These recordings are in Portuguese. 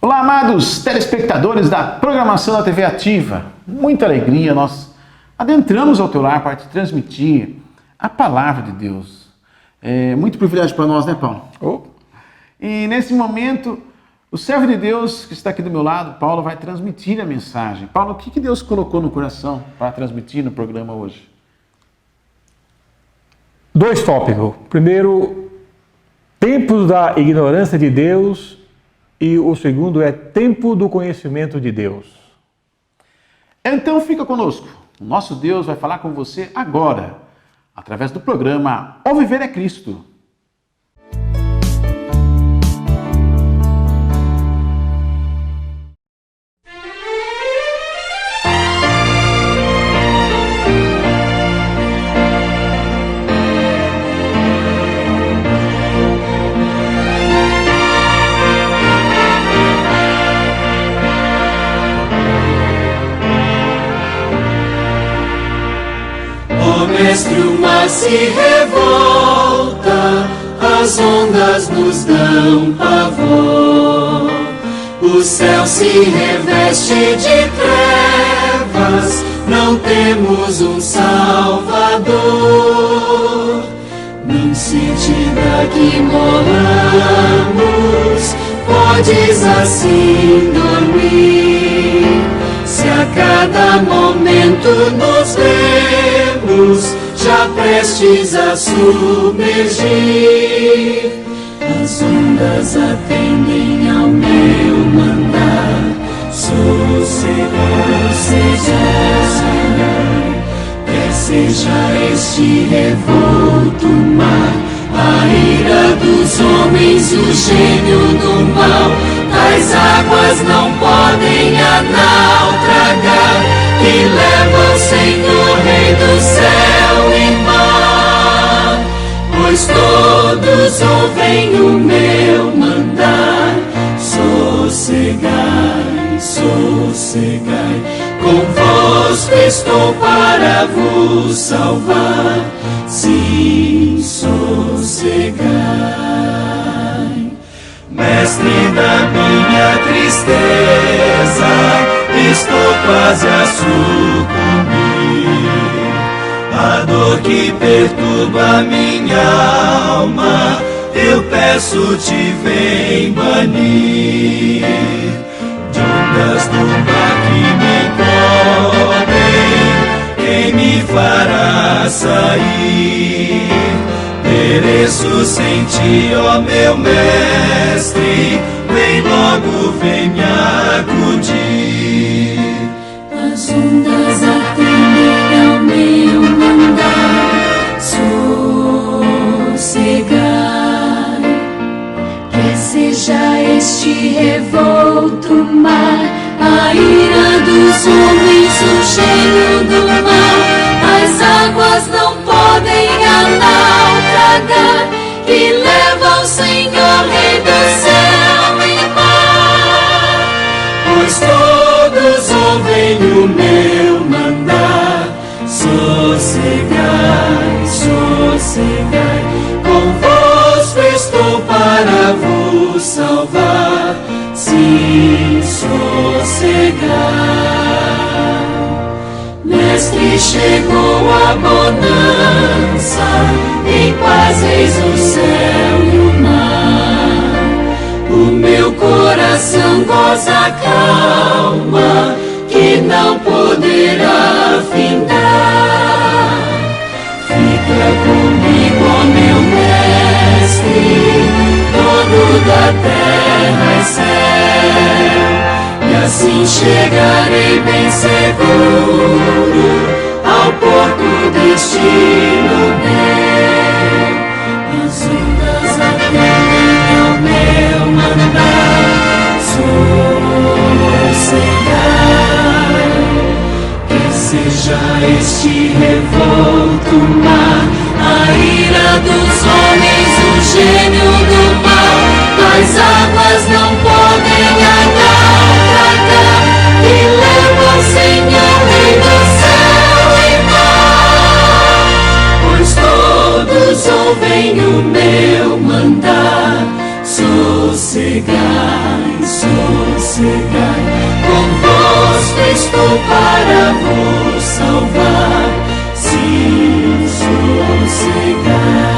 Olá, amados telespectadores da programação da TV Ativa. Muita alegria, nós adentramos ao teu lar para te transmitir a palavra de Deus. É muito privilégio para nós, né, Paulo? E nesse momento, o servo de Deus que está aqui do meu lado, Paulo, vai transmitir a mensagem. Paulo, o que Deus colocou no coração para transmitir no programa hoje? 2 tópicos. Primeiro, tempos da ignorância de Deus, e o segundo é tempo do conhecimento de Deus. Então fica conosco. O nosso Deus vai falar com você agora, através do programa O Viver é Cristo. Mestre, o mar se revolta, as ondas nos dão pavor. O céu se reveste de trevas, não temos um Salvador. Não sente que morramos, podes assim dormir. Se a cada momento nos vemos, já prestes a submergir, as ondas atendem ao meu mandar. Sossegai, quer seja este revolto mar, a ira dos homens, o gênio do mal. As águas não podem naufragar, que leva o Senhor, Rei do céu e mar. Pois todos ouvem o meu mandar. Sossegai, sossegai, convosco estou para vos salvar. Sim, sossegai. Mestre da minha tristeza, estou quase a sucumbir. A dor que perturba minha alma, eu peço-te, vem banir. De ondas do mar que me encobrem, quem me fará sair? Pereço sem ti, ó meu mestre, vem logo, vem me acudir. As ondas atendem ao meu mandar. Sossegai, quer seja este revolto mar, a ira dos homens, o gênio do mal. As águas não podem naufragar, que leva o Senhor, Rei do céu e mar. Pois todos ouvem o meu mandar. Sossegai, sossegai, convosco estou para vos salvar. Sim, sossegai. Mestre, chegou a bonança, em paz eis o céu e o mar. O meu coração goza calma, que não poderá findar. Fica comigo, ó meu mestre, dono da terra e céu, e assim chegarei bem seguro ao porto destino meu. As ondas atendem ao meu mandar. Sossegai, quer seja este revolto mar, a ira dos homens, o gênio do mal. As águas não podem naufragar, que leva o Senhor, Rei do céu e mar. Pois todos ouvem o meu mandar. Sossegai, sossegai, sossegai, convosco estou para vos salvar. Sim, sossegai.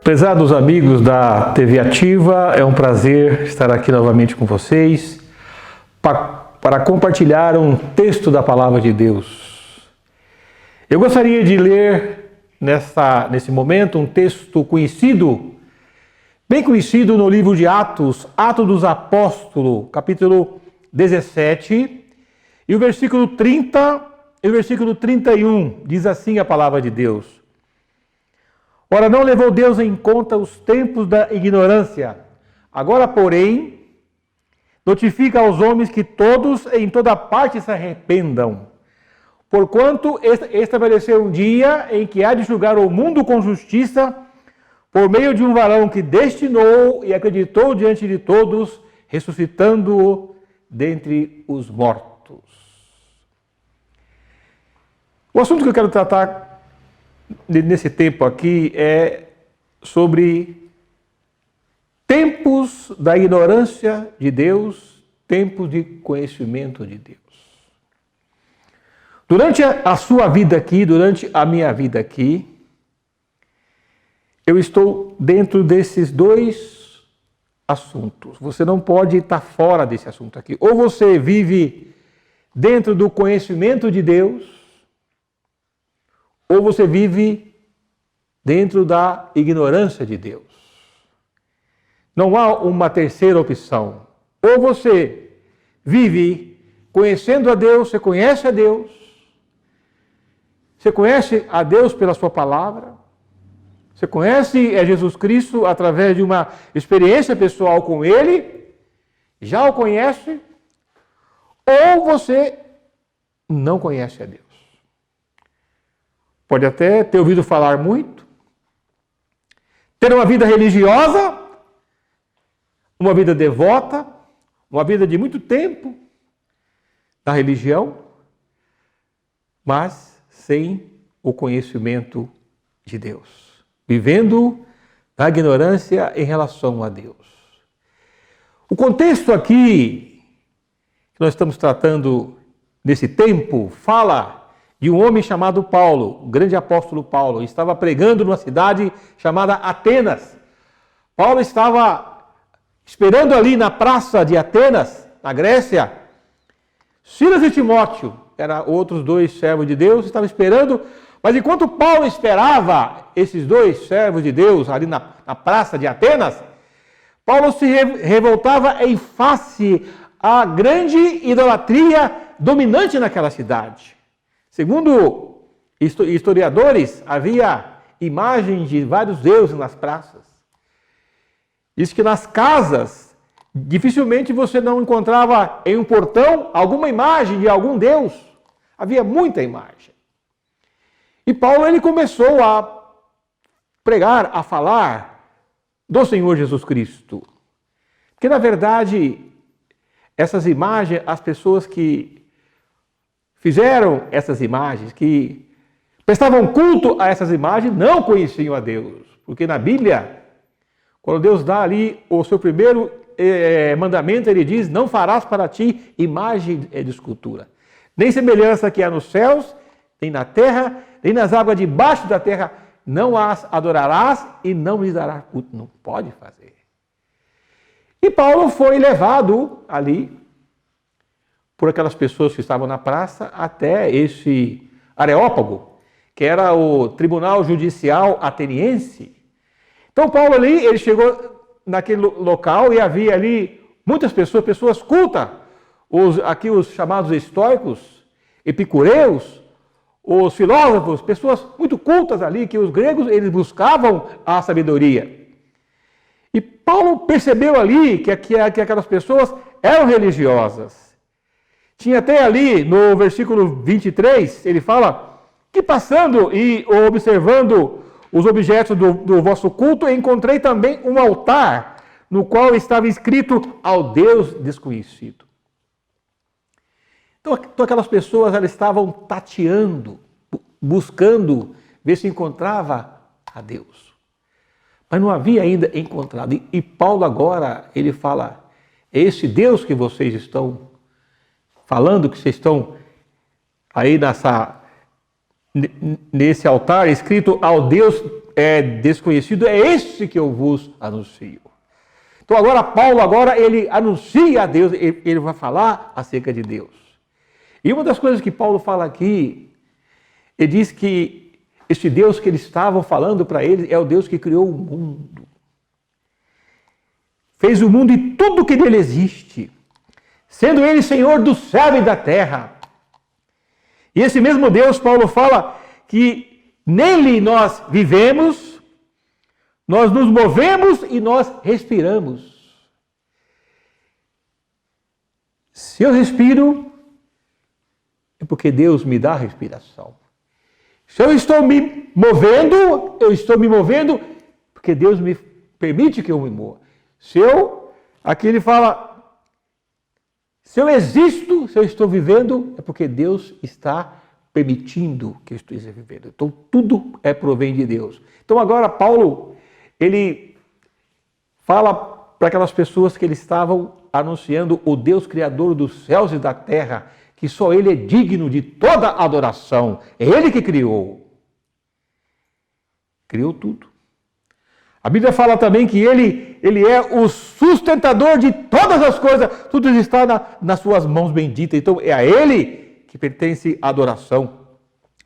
Prezados amigos da TV Ativa, é um prazer estar aqui novamente com vocês para compartilhar um texto da Palavra de Deus. Eu gostaria de ler nesse momento um texto conhecido, bem conhecido no livro de Atos, Atos dos Apóstolos, capítulo 17, e o versículo 30 e o versículo 31, diz assim a Palavra de Deus. Ora, não levou Deus em conta os tempos da ignorância. Agora, porém, notifica aos homens que todos em toda parte se arrependam. Porquanto estabeleceu um dia em que há de julgar o mundo com justiça, por meio de um varão que destinou e acreditou diante de todos, ressuscitando-o dentre os mortos. O assunto que eu quero tratar nesse tempo aqui é sobre tempos da ignorância de Deus, tempos de conhecimento de Deus. Durante a sua vida aqui, durante a minha vida aqui, eu estou dentro desses dois assuntos. Você não pode estar fora desse assunto aqui. Ou você vive dentro do conhecimento de Deus, ou você vive dentro da ignorância de Deus. Não há uma terceira opção. Ou você vive conhecendo a Deus, você conhece a Deus pela sua palavra, você conhece a Jesus Cristo através de uma experiência pessoal com Ele, já o conhece, ou você não conhece a Deus. Pode até ter ouvido falar muito, ter uma vida religiosa, uma vida devota, uma vida de muito tempo na religião, mas sem o conhecimento de Deus, vivendo na ignorância em relação a Deus. O contexto aqui que nós estamos tratando nesse tempo fala de um homem chamado Paulo, o grande apóstolo Paulo. Ele estava pregando numa cidade chamada Atenas. Paulo estava esperando ali na praça de Atenas, na Grécia. Silas e Timóteo, eram outros dois servos de Deus, estavam esperando. Mas enquanto Paulo esperava esses dois servos de Deus ali na praça de Atenas, Paulo se revoltava em face à grande idolatria dominante naquela cidade. Segundo historiadores, havia imagens de vários deuses nas praças. Diz que nas casas, dificilmente você não encontrava em um portão alguma imagem de algum deus. Havia muita imagem. E Paulo ele começou a pregar, a falar do Senhor Jesus Cristo. Porque, na verdade, essas imagens, as pessoas que fizeram essas imagens, que prestavam culto a essas imagens, não conheciam a Deus. Porque na Bíblia, quando Deus dá ali o seu primeiro mandamento, ele diz: não farás para ti imagem de escultura, nem semelhança que há nos céus, nem na terra, nem nas águas debaixo da terra, não as adorarás e não lhes darás culto. Não pode fazer. E Paulo foi levado ali por aquelas pessoas que estavam na praça até esse Areópago, que era o tribunal judicial ateniense. Então Paulo ali, ele chegou naquele local e havia ali muitas pessoas cultas, aqui os chamados estoicos, epicureus, os filósofos, pessoas muito cultas ali, que os gregos eles buscavam a sabedoria. E Paulo percebeu ali que aquelas pessoas eram religiosas. Tinha até ali no versículo 23, ele fala que passando e observando os objetos do vosso culto, encontrei também um altar no qual estava escrito ao Deus desconhecido. Então aquelas pessoas, elas estavam tateando, buscando ver se encontrava a Deus. Mas não havia ainda encontrado. E Paulo agora, ele fala, é esse Deus que vocês estão falando, que vocês estão aí nesse altar escrito ao Deus desconhecido, é esse que eu vos anuncio. Então agora Paulo, ele anuncia a Deus, ele vai falar acerca de Deus. E uma das coisas que Paulo fala aqui, ele diz que este Deus que eles estavam falando para eles é o Deus que criou o mundo. Fez o mundo e tudo que nele existe, sendo ele Senhor do céu e da terra. E esse mesmo Deus, Paulo fala que nele nós vivemos, nós nos movemos e nós respiramos. Se eu respiro, é porque Deus me dá respiração. Se eu estou me movendo porque Deus me permite que eu me mova. Aqui ele fala, se eu existo, se eu estou vivendo, é porque Deus está permitindo que eu esteja vivendo. Então tudo provém de Deus. Então agora Paulo, ele fala para aquelas pessoas que eles estavam anunciando o Deus criador dos céus e da terra, que só ele é digno de toda adoração. É ele que criou. Criou tudo. A Bíblia fala também que ele é o sustentador de todas as coisas. Tudo está nas suas mãos benditas. Então é a ele que pertence a adoração.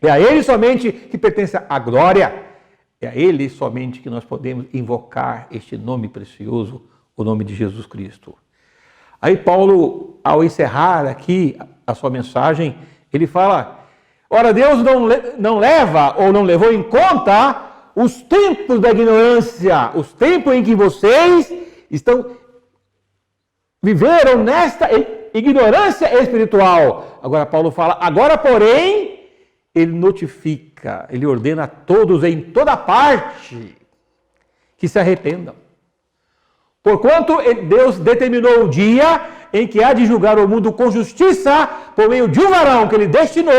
É a ele somente que pertence a glória. É a ele somente que nós podemos invocar este nome precioso, o nome de Jesus Cristo. Aí Paulo, ao encerrar aqui a sua mensagem, ele fala, ora, Deus não leva ou não levou em conta os tempos da ignorância, os tempos em que vocês viveram nesta ignorância espiritual. Agora Paulo fala, agora porém, ele notifica, ele ordena a todos em toda parte que se arrependam. Porquanto Deus determinou o dia em que há de julgar o mundo com justiça por meio de um varão que ele destinou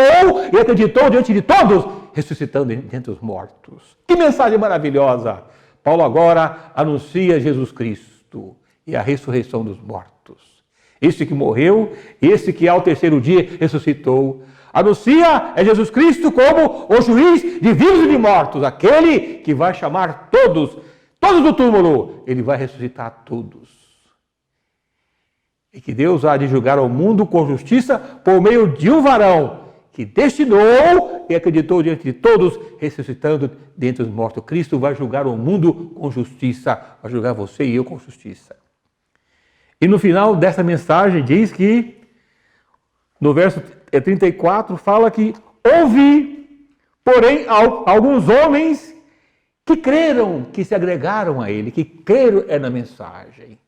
e acreditou diante de todos, ressuscitando dentre os mortos. Que mensagem maravilhosa! Paulo agora anuncia Jesus Cristo e a ressurreição dos mortos. Esse que morreu, esse que ao terceiro dia ressuscitou. Anuncia Jesus Cristo como o juiz de vivos e de mortos, aquele que vai chamar todos do túmulo, ele vai ressuscitar todos. E que Deus há de julgar o mundo com justiça por meio de um varão que destinou e acreditou diante de todos, ressuscitando dentre os mortos. Cristo vai julgar o mundo com justiça, vai julgar você e eu com justiça. E no final dessa mensagem diz que, no verso 34, fala que houve, porém, alguns homens que creram, que se agregaram a ele, que creram na mensagem,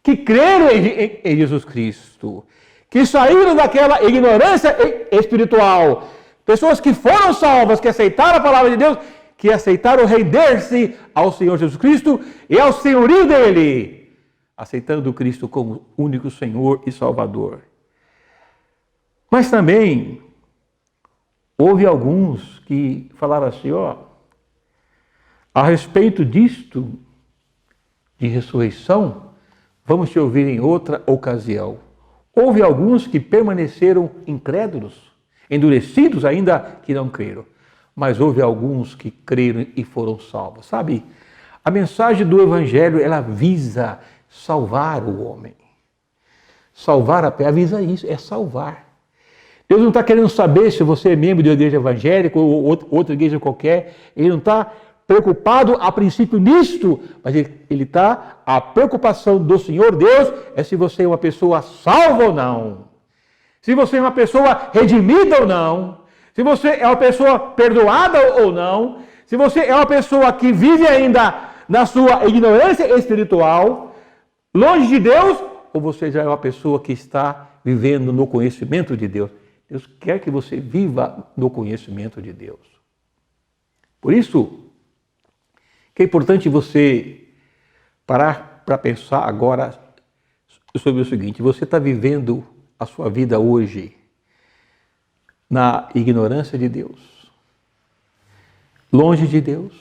que creram em Jesus Cristo, que saíram daquela ignorância espiritual, pessoas que foram salvas, que aceitaram a palavra de Deus, que aceitaram render-se ao Senhor Jesus Cristo e ao senhorio dele, aceitando Cristo como único Senhor e Salvador. Mas também houve alguns que falaram assim, a respeito disto, de ressurreição, vamos te ouvir em outra ocasião. Houve alguns que permaneceram incrédulos, endurecidos ainda que não creram. Mas houve alguns que creram e foram salvos. Sabe, a mensagem do Evangelho, ela visa salvar o homem. Salvar a pé, avisa isso, é salvar. Deus não está querendo saber se você é membro de uma igreja evangélica ou outra igreja qualquer. Ele não está preocupado a princípio nisto, mas a preocupação do Senhor Deus é se você é uma pessoa salva ou não, se você é uma pessoa redimida ou não, se você é uma pessoa perdoada ou não, se você é uma pessoa que vive ainda na sua ignorância espiritual, longe de Deus, ou você já é uma pessoa que está vivendo no conhecimento de Deus. Deus quer que você viva no conhecimento de Deus. Por isso que é importante você parar para pensar agora sobre o seguinte: você está vivendo a sua vida hoje na ignorância de Deus, longe de Deus,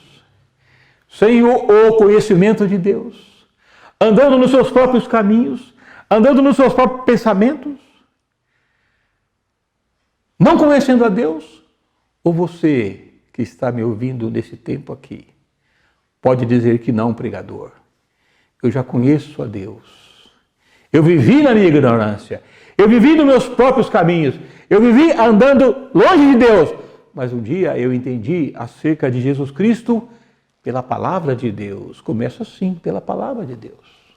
sem o conhecimento de Deus, andando nos seus próprios caminhos, andando nos seus próprios pensamentos, não conhecendo a Deus? Ou você que está me ouvindo nesse tempo aqui pode dizer que não, pregador, eu já conheço a Deus, eu vivi na minha ignorância, eu vivi nos meus próprios caminhos, eu vivi andando longe de Deus, mas um dia eu entendi acerca de Jesus Cristo pela palavra de Deus. Começa assim, pela palavra de Deus.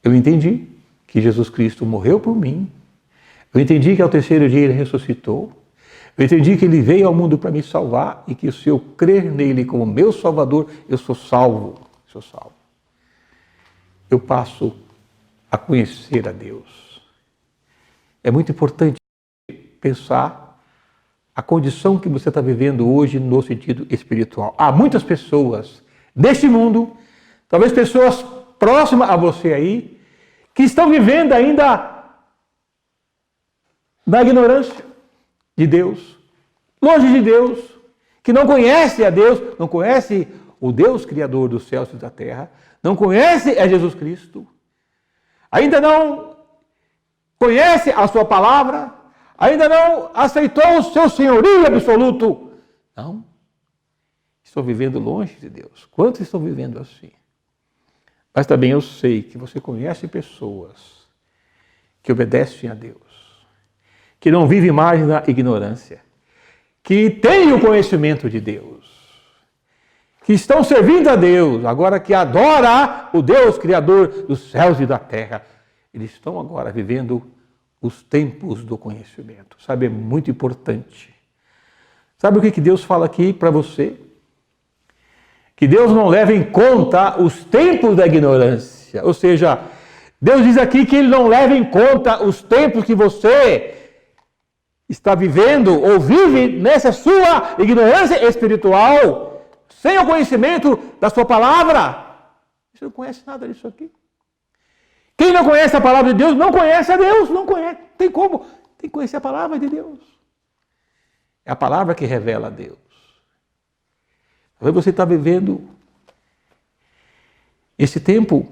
Eu entendi que Jesus Cristo morreu por mim, eu entendi que ao terceiro dia Ele ressuscitou, eu entendi que Ele veio ao mundo para me salvar e que se eu crer nele como meu Salvador, eu sou salvo. Eu passo a conhecer a Deus. É muito importante pensar a condição que você está vivendo hoje no sentido espiritual. Há muitas pessoas neste mundo, talvez pessoas próximas a você aí, que estão vivendo ainda na ignorância de Deus, longe de Deus, que não conhece a Deus, não conhece o Deus Criador dos céus e da terra, não conhece a Jesus Cristo, ainda não conhece a sua palavra, ainda não aceitou o seu senhorio absoluto. Não, estão vivendo longe de Deus. Quantos estão vivendo assim? Mas também eu sei que você conhece pessoas que obedecem a Deus, que não vivem mais na ignorância, que têm o conhecimento de Deus, que estão servindo a Deus, agora que adora o Deus Criador dos céus e da terra. Eles estão agora vivendo os tempos do conhecimento. Sabe, é muito importante. Sabe o que Deus fala aqui para você? Que Deus não leva em conta os tempos da ignorância. Ou seja, Deus diz aqui que Ele não leva em conta os tempos que você está vivendo ou vive nessa sua ignorância espiritual, sem o conhecimento da sua palavra. Você não conhece nada disso aqui. Quem não conhece a palavra de Deus, não conhece a Deus, não conhece. Tem como? Tem que conhecer a palavra de Deus. É a palavra que revela a Deus. Talvez você está vivendo esse tempo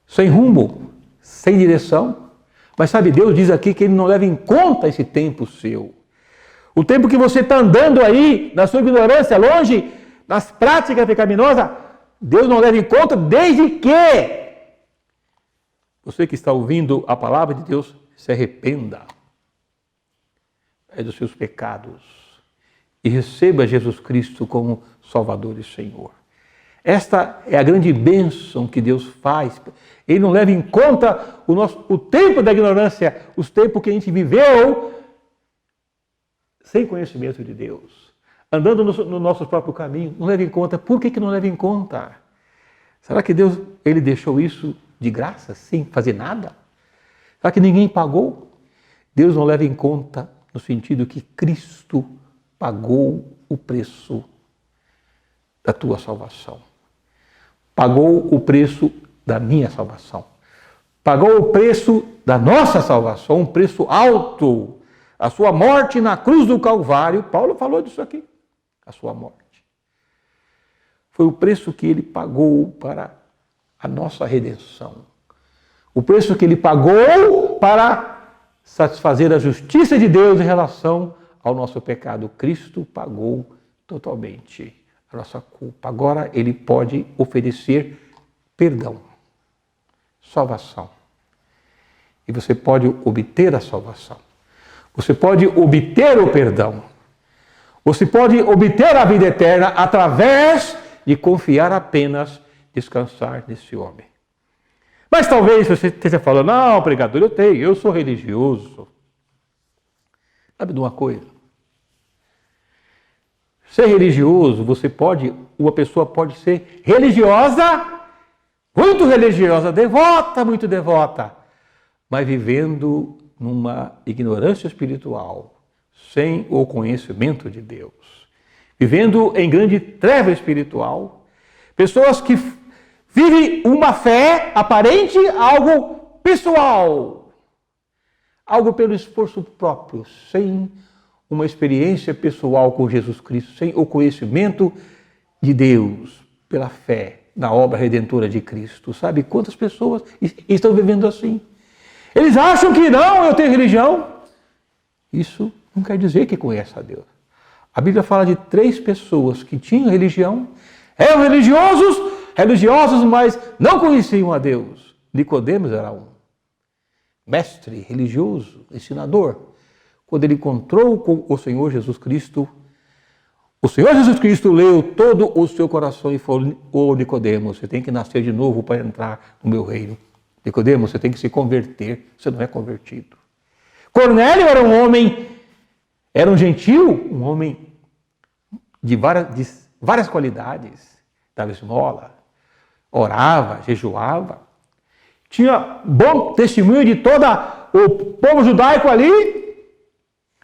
sem rumo, sem direção. Mas sabe, Deus diz aqui que Ele não leva em conta esse tempo seu. O tempo que você está andando aí, na sua ignorância, longe, nas práticas pecaminosas, Deus não leva em conta desde que você que está ouvindo a palavra de Deus se arrependa dos seus pecados e receba Jesus Cristo como Salvador e Senhor. Esta é a grande bênção que Deus faz. Ele não leva em conta o tempo da ignorância, os tempos que a gente viveu sem conhecimento de Deus, andando no nosso próprio caminho. Não leva em conta. Por que não leva em conta? Será que Deus Ele deixou isso de graça, sem fazer nada? Será que ninguém pagou? Deus não leva em conta no sentido que Cristo pagou o preço da tua salvação. Pagou o preço da minha salvação. Pagou o preço da nossa salvação, um preço alto. A sua morte na cruz do Calvário, Paulo falou disso aqui, a sua morte. Foi o preço que Ele pagou para a nossa redenção. O preço que Ele pagou para satisfazer a justiça de Deus em relação ao nosso pecado. Cristo pagou totalmente a nossa culpa. Agora Ele pode oferecer perdão, salvação. E você pode obter a salvação. Você pode obter o perdão. Você pode obter a vida eterna através de confiar apenas, descansar nesse homem. Mas talvez você esteja falando, não, pregador, eu sou religioso. Sabe de uma coisa? Ser religioso, uma pessoa pode ser religiosa, devota, muito devota, mas vivendo numa ignorância espiritual, sem o conhecimento de Deus, vivendo em grande treva espiritual, Pessoas que vivem uma fé aparente, algo pessoal, algo pelo esforço próprio, sem uma experiência pessoal com Jesus Cristo, sem o conhecimento de Deus, pela fé na obra redentora de Cristo. Sabe quantas pessoas estão vivendo assim? Eles acham que não, eu tenho religião. Isso não quer dizer que conhece a Deus. A Bíblia fala de 3 pessoas que tinham religião, eram religiosos, mas não conheciam a Deus. Nicodemos era um mestre religioso, ensinador. Quando ele encontrou com o Senhor Jesus Cristo leu todo o seu coração e falou: ô Nicodemos, você tem que nascer de novo para entrar no meu reino. Nicodemos, você tem que se converter, você não é convertido. Cornélio era um homem, era um gentil, um homem de várias qualidades, dava esmola, orava, jejuava, tinha bom testemunho de todo o povo judaico ali,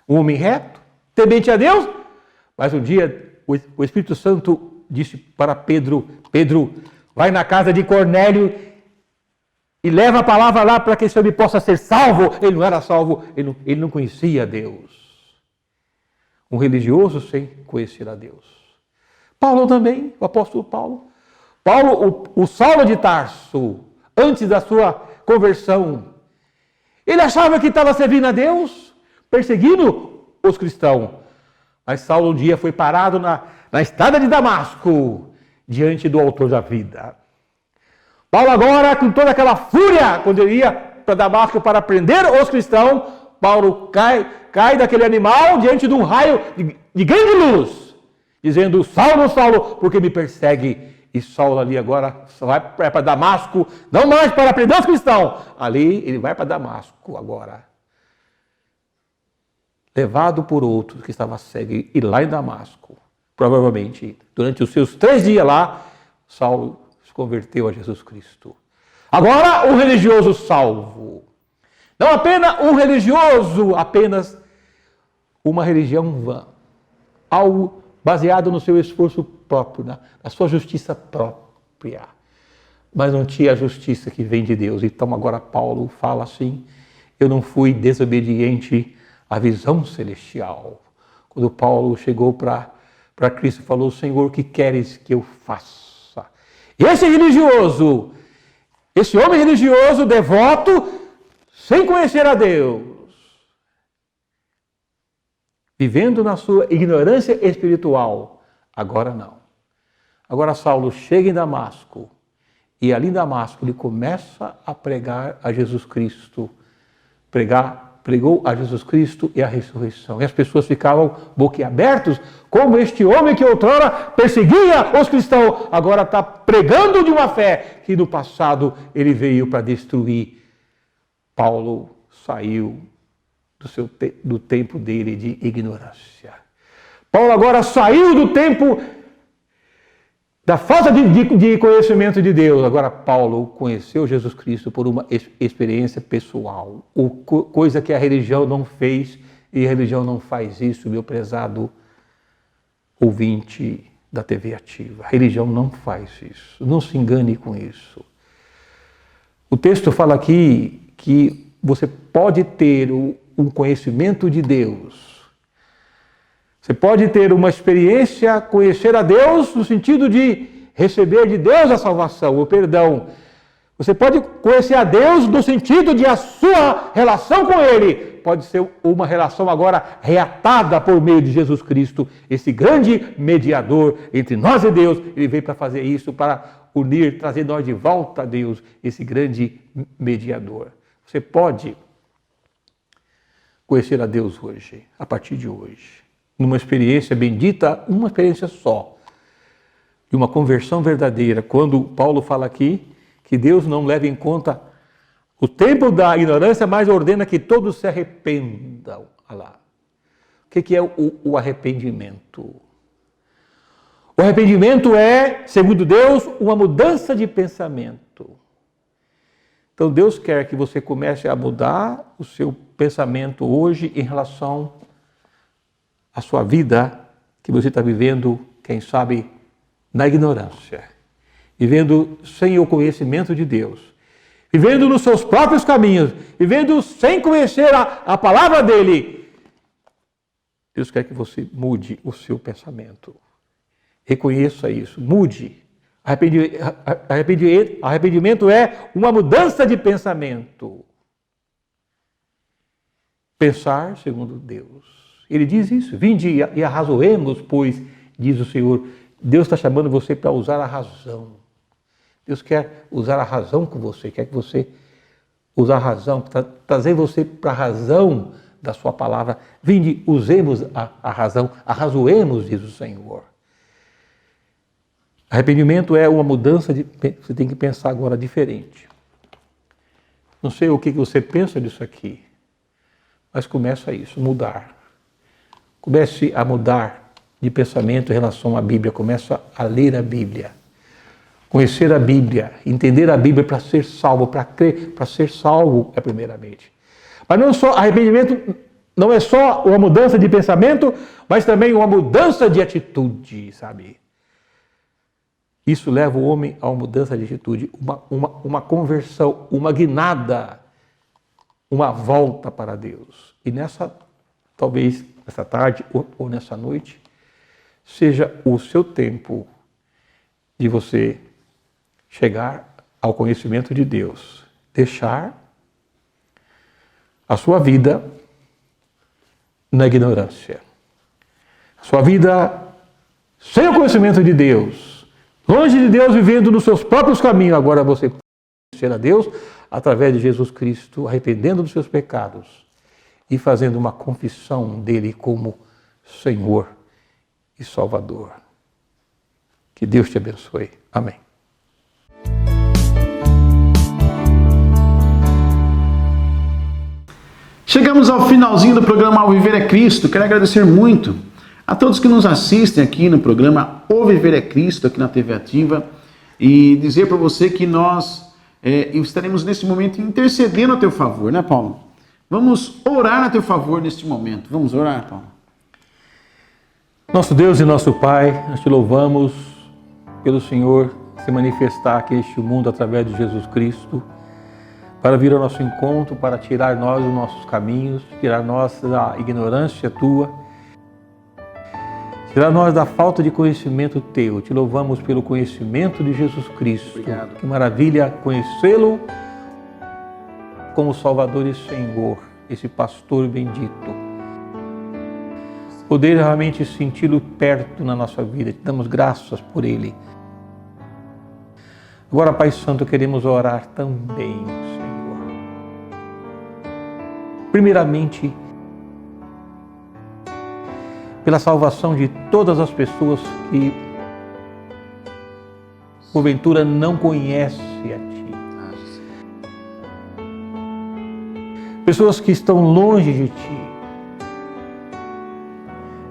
um homem reto, temente a Deus. Mas um dia o Espírito Santo disse para Pedro: Pedro, vai na casa de Cornélio e leva a palavra lá para que esse homem possa ser salvo. Ele não era salvo, ele não conhecia Deus. Um religioso sem conhecer a Deus. Paulo também, o apóstolo Paulo. O Saulo de Tarso, antes da sua conversão, ele achava que estava servindo a Deus, perseguindo os cristãos. Mas Saulo um dia foi parado na estrada de Damasco, diante do autor da vida. Paulo agora, com toda aquela fúria, quando ele ia para Damasco para prender os cristãos, Paulo cai daquele animal diante de um raio de grande luz, dizendo: Saulo, Saulo, por que me persegue? E Saulo ali agora vai para Damasco, não mais para prender os cristãos. Ali ele vai para Damasco agora, levado por outro que estava cego. E lá em Damasco, provavelmente, durante os seus 3 dias lá, Saulo se converteu a Jesus Cristo. Agora, um religioso salvo. Não apenas um religioso, apenas uma religião vã. Algo baseado no seu esforço próprio, na sua justiça própria. Mas não tinha a justiça que vem de Deus. Então agora Paulo fala assim: eu não fui desobediente à visão celestial. Quando Paulo chegou para Cristo e falou: Senhor, o que queres que eu faça? E esse religioso, esse homem religioso, devoto, sem conhecer a Deus, vivendo na sua ignorância espiritual, agora não. Agora Saulo chega em Damasco, e ali em Damasco ele começa a pregar a Jesus Cristo, pregou a Jesus Cristo e a ressurreição. E as pessoas ficavam boquiabertos, como este homem que outrora perseguia os cristãos, agora está pregando de uma fé que no passado ele veio para destruir. Paulo saiu do tempo dele de ignorância. Paulo agora saiu do tempo da falta de conhecimento de Deus. Agora Paulo conheceu Jesus Cristo por uma experiência pessoal, coisa que a religião não fez, e a religião não faz isso, meu prezado ouvinte da TV Ativa. A religião não faz isso, não se engane com isso. O texto fala aqui que você pode ter um conhecimento de Deus. Você pode ter uma experiência, conhecer a Deus no sentido de receber de Deus a salvação, o perdão. Você pode conhecer a Deus no sentido de a sua relação com Ele pode ser uma relação agora reatada por meio de Jesus Cristo, esse grande mediador entre nós e Deus. Ele veio para fazer isso, para unir, trazer nós de volta a Deus, esse grande mediador. Você pode conhecer a Deus hoje, a partir de hoje, numa experiência bendita, uma experiência só, de uma conversão verdadeira. Quando Paulo fala aqui que Deus não leva em conta o tempo da ignorância, mas ordena que todos se arrependam. Olha lá. O que é o arrependimento? O arrependimento é, segundo Deus, uma mudança de pensamento. Então Deus quer que você comece a mudar o seu pensamento hoje em relação à sua vida que você está vivendo, quem sabe, na ignorância. vivendo sem o conhecimento de Deus, vivendo nos seus próprios caminhos, vivendo sem conhecer a palavra dele, Deus quer que você mude o seu pensamento. Reconheça isso, mude. Arrependimento é uma mudança de pensamento. Pensar segundo Deus. Ele diz isso, vinde e arrazoemos, pois, diz o Senhor. Deus está chamando você para usar a razão. Deus quer usar a razão com você, quer que você use a razão, trazer você para a razão da sua palavra. Vinde, usemos a razão, arrazoemos, diz o Senhor. Arrependimento é uma mudança de... Você tem que pensar agora diferente. Não sei o que você pensa disso aqui, mas começa isso, mudar. Comece a mudar de pensamento em relação à Bíblia. Começa a ler a Bíblia. Conhecer a Bíblia, entender a Bíblia para ser salvo, para crer, para ser salvo é primeiramente. Mas não só arrependimento, não é só uma mudança de pensamento, mas também uma mudança de atitude, sabe? Isso leva o homem a uma mudança de atitude, uma conversão, uma guinada, uma volta para Deus. E talvez nessa tarde ou nessa noite, seja o seu tempo de você chegar ao conhecimento de Deus, deixar a sua vida na ignorância, a sua vida sem o conhecimento de Deus, longe de Deus, vivendo nos seus próprios caminhos. Agora você pode conhecer a Deus através de Jesus Cristo, arrependendo dos seus pecados e fazendo uma confissão dele como Senhor e Salvador. Que Deus te abençoe. Amém. Chegamos ao finalzinho do programa O Viver é Cristo. Quero agradecer muito a todos que nos assistem aqui no programa O Viver é Cristo, aqui na TV Ativa, e dizer para você que nós estaremos nesse momento intercedendo a teu favor, né, Paulo? Vamos orar a teu favor neste momento. Vamos orar, Paulo? Nosso Deus e nosso Pai, nós te louvamos pelo Senhor se manifestar aqui neste mundo através de Jesus Cristo, para vir ao nosso encontro, para tirar nós dos nossos caminhos, tirar nós da ignorância tua, tirar nós da falta de conhecimento teu. Te louvamos pelo conhecimento de Jesus Cristo. Obrigado. Que maravilha conhecê-lo como Salvador e Senhor, esse pastor bendito. Poder realmente senti-lo perto na nossa vida. Te damos graças por ele. Agora, Pai Santo, queremos orar também, Senhor. Primeiramente, pela salvação de todas as pessoas que, porventura, não conhecem a Ti. Pessoas que estão longe de Ti.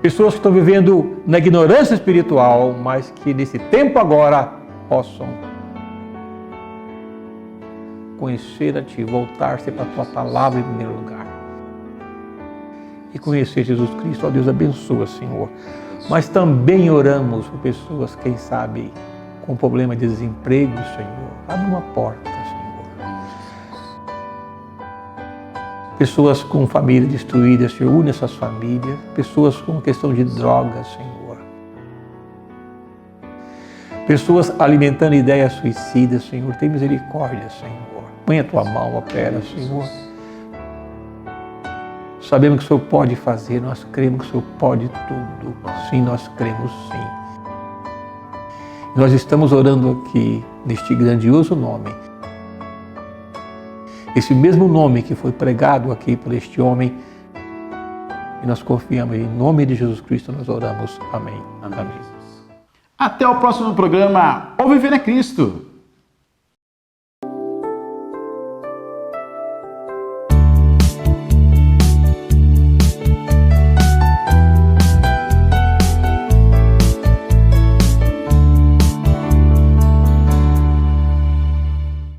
Pessoas que estão vivendo na ignorância espiritual, mas que nesse tempo agora possam conhecer a Ti, voltar-se para a Tua palavra em primeiro lugar. E conhecer Jesus Cristo. Ó Deus, abençoa, Senhor. Mas também oramos por pessoas, quem sabe, com problema de desemprego, Senhor. Abre uma porta, Senhor. Pessoas com família destruída, Senhor, une essas famílias. Pessoas com questão de drogas, Senhor. Pessoas alimentando ideias suicidas, Senhor. Tem misericórdia, Senhor. Põe a Tua mão, opera, Senhor. Sabemos que o Senhor pode fazer, nós cremos que o Senhor pode tudo. Sim, nós cremos sim. Nós estamos orando aqui neste grandioso nome. Esse mesmo nome que foi pregado aqui por este homem. E nós confiamos em nome de Jesus Cristo, nós oramos. Amém. Amém. Até o próximo programa O Viver é Cristo.